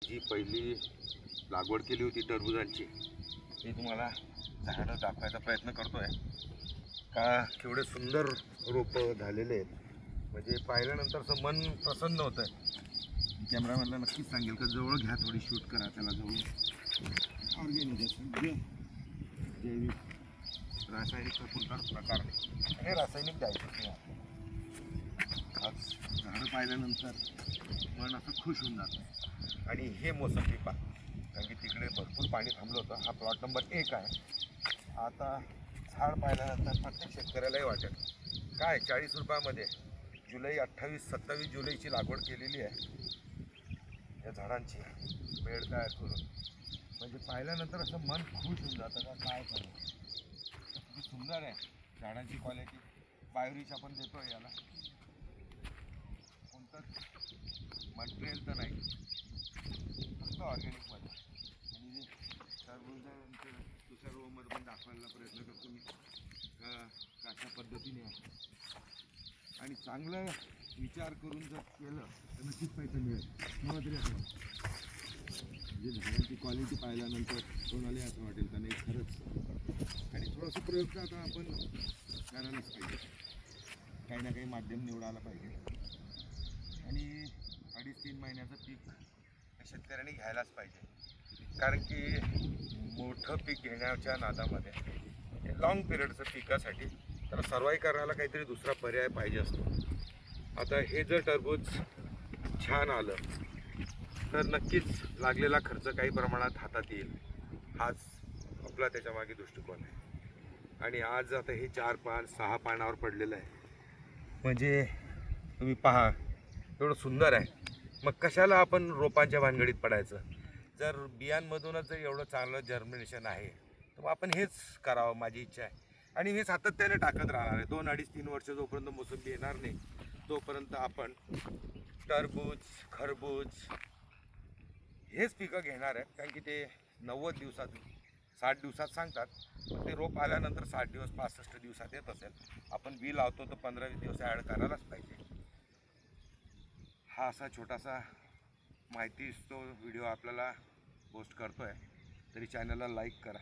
जी पहिली लागवड केली होती टरबुजांची ती तुम्हाला झाडं दाखवायचा प्रयत्न करतोय का केवढे सुंदर रोपं झालेले आहेत. म्हणजे पाहिल्यानंतर असं मन प्रसन्न होतं आहे. कॅमेरामॅनला नक्कीच सांगेल का जवळ घ्या, थोडी शूट करा त्याला जवळ. ऑर्गॅनिक जैविक रासायनिकचा कोणताच प्रकार नाही. हे रासायनिक द्यायचं नाही. आज झाडं पाहिल्यानंतर मन असं खुश होऊन जातं. आणि हे मोसंबी पहा, कारण की तिकडे भरपूर पाणी थांबलं होतं. हा प्लॉट नंबर 1 आहे. आता झाड पाहिल्यानंतर प्रत्येक शेतकऱ्यालाही वाटेल काय 40 रुपयामध्ये जुलै 28-27 जुलैची लागवड केलेली आहे या झाडांची बेड तयार करून. म्हणजे पाहिल्यानंतर असं मन खुश होऊन जातं का काय करू. किती सुंदर आहे झाडांची क्वालिटी. बायोरिच आपण देतो याला, कोणतंच मटेरियल तर नाही, फक्त ऑर्गॅनिकमध्ये. आणि जे टरबूजांचं दुसऱ्या रोमध्ये पण दाखवायला प्रयत्न करतो मी कशा पद्धतीने आहे. आणि चांगलं विचार करून जर केलं तर नक्कीच पैसा मिळेल. मला तरी असं वाटतं. म्हणजे झाडांची क्वालिटी पाहिल्यानंतर कोणालाही असं वाटेल का नाही खरंच. आणि थोडंसं प्रयोग तर आता आपण करायलाच पाहिजे. काही ना काही माध्यम निवडायला पाहिजे. आणि 2.5-3 महिन्याचं पीक शेतकऱ्यांनी घ्यायलाच पाहिजे. कारण की मोठं पीक घेण्याच्या नादामध्ये लॉंग पिरियडचं पिकासाठी त्याला सर्वाईव्ह करायला काहीतरी दुसरा पर्याय पाहिजे असतो. आता हे जर टरबूज छान आलं तर नक्कीच लागलेला खर्च काही प्रमाणात हातात येईल. हाच आपला त्याच्यामागे दृष्टिकोन आहे. आणि आज आता हे 4 पान 6 पानावर पडलेलं आहे. म्हणजे तुम्ही पहा एवढं सुंदर आहे. मग कशाला आपण रोपांच्या भानगडीत पडायचं. जर बियांमधूनच जर एवढं चांगलं जर्मिनेशन आहे तर मग आपण हेच करावं, माझी इच्छा आहे. आणि हे सातत्याने टाकत राहणार आहे. 2-2.5-3 वर्ष जोपर्यंत मोसंबी येणार नाही तोपर्यंत आपण टरबूज, खरबूज हेच पिकं घेणार आहेत. कारण की ते 90 दिवसात 60 दिवसात सांगतात, पण ते रोप आल्यानंतर 60 दिवस 65 दिवसात येत असेल. आपण बी लावतो तर 15-20 दिवस ॲड करायलाच पाहिजे. हा असा छोटासा माहिती तो व्हिडिओ आपल्याला पोस्ट करतो आहे. तरी चॅनलला लाईक करा.